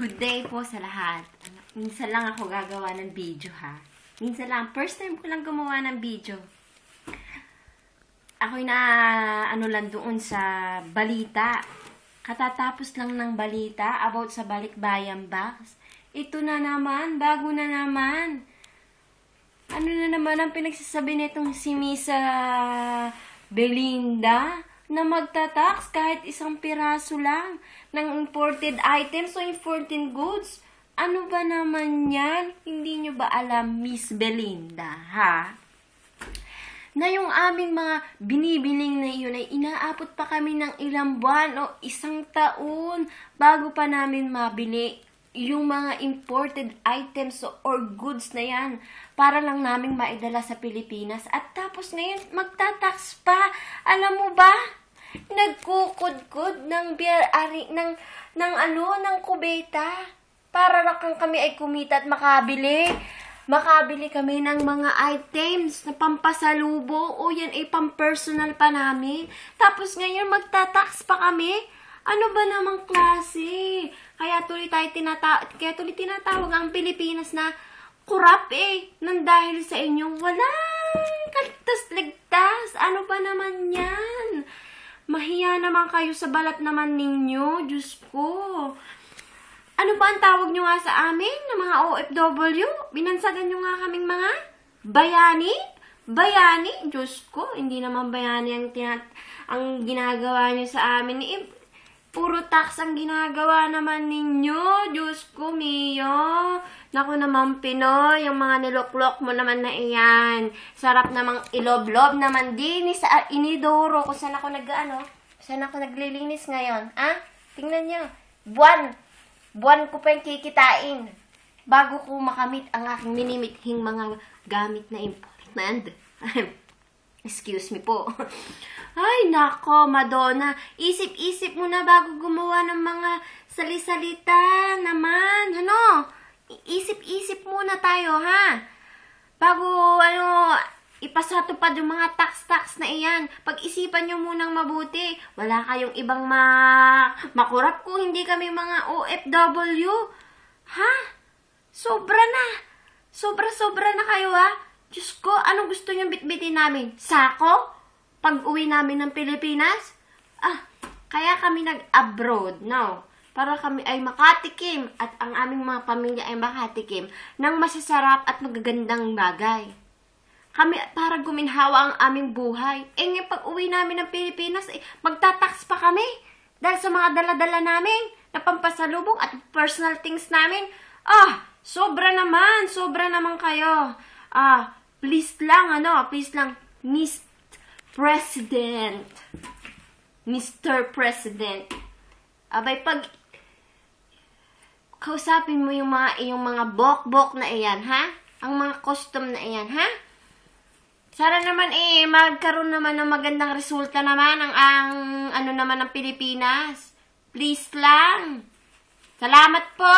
Good day po sa lahat. Minsan lang ako gagawa ng video ha. Minsan lang. First time ko lang gumawa ng video. Ako'y lang doon sa balita. Katatapos lang ng balita about sa Balikbayan Box. Ito na naman. Bago na naman. Ano na naman ang pinagsasabi nitong si Misa Belinda? Na magtatax kahit isang piraso lang ng imported items o imported goods. Ano ba naman yan? Hindi nyo ba alam, Miss Belinda, ha? Na yung aming mga binibiling na iyon ay inaabot pa kami ng ilang buwan o isang taon bago pa namin mabili yung mga imported items or goods na yan para lang naming maidala sa Pilipinas. At tapos ngayon, magtatax pa. Alam mo ba? Nagkukudkod ng ng kubeta para lang kami ay kumita at makabili kami ng mga items na pampasalubong o yan ay pampersonal pa namin. Tapos ngayon magtatax pa kami. Ano ba namang klase? Kaya tuloy tinatawag ang Pilipinas na kurap nang dahil sa inyong walang kaligtas-ligtas. Ano ba naman yan? Mahiya naman kayo sa balat naman ninyo. Diyos ko. Ano ba ang tawag nyo nga sa amin na mga OFW? Binansagan nyo nga kaming mga bayani? Bayani? Diyos ko, hindi naman bayani ang ginagawa nyo sa amin. Puro tax ang ginagawa naman ninyo. Diyos ko, Mio. Naku naman, Pinoy. Yung mga niloklok mo naman na iyan. Sarap namang iloblob naman din sa inidoro. Kung saan ako saan ako naglilinis ngayon. Tingnan nyo. Buwan ko pa yung kikitain. Bago ko makamit ang aking minimithing mga gamit na important. Excuse me po. Ay, nako, Madonna. Isip-isip mo na bago gumawa ng mga salisalita naman. Isip-isip muna tayo, ha? Bago, ipasatupad yung mga tax-tax na iyan. Pag-isipan nyo munang mabuti. Wala kayong ibang makurap kung hindi kami mga OFW. Ha? Sobra na. Sobra na kayo, ha? Diyos ko, anong gusto nyo bitbitin namin? Sako? Pag-uwi namin ng Pilipinas? Kaya kami nag-abroad, no? Para kami ay makatikim at ang aming mga pamilya ay makatikim ng masasarap at magagandang bagay. Kami para guminhawa ang aming buhay. Ngayon pag-uwi namin ng Pilipinas, magtatax pa kami dahil sa mga dala-dala namin na pampasalubong at personal things namin. Sobra naman kayo. Please lang, Mr. President. Abay, pag kausapin mo yung mga bok-bok na iyan, ha? Ang mga custom na iyan, ha? Sana naman magkaroon naman ng magandang resulta naman ang Pilipinas. Please lang. Salamat po.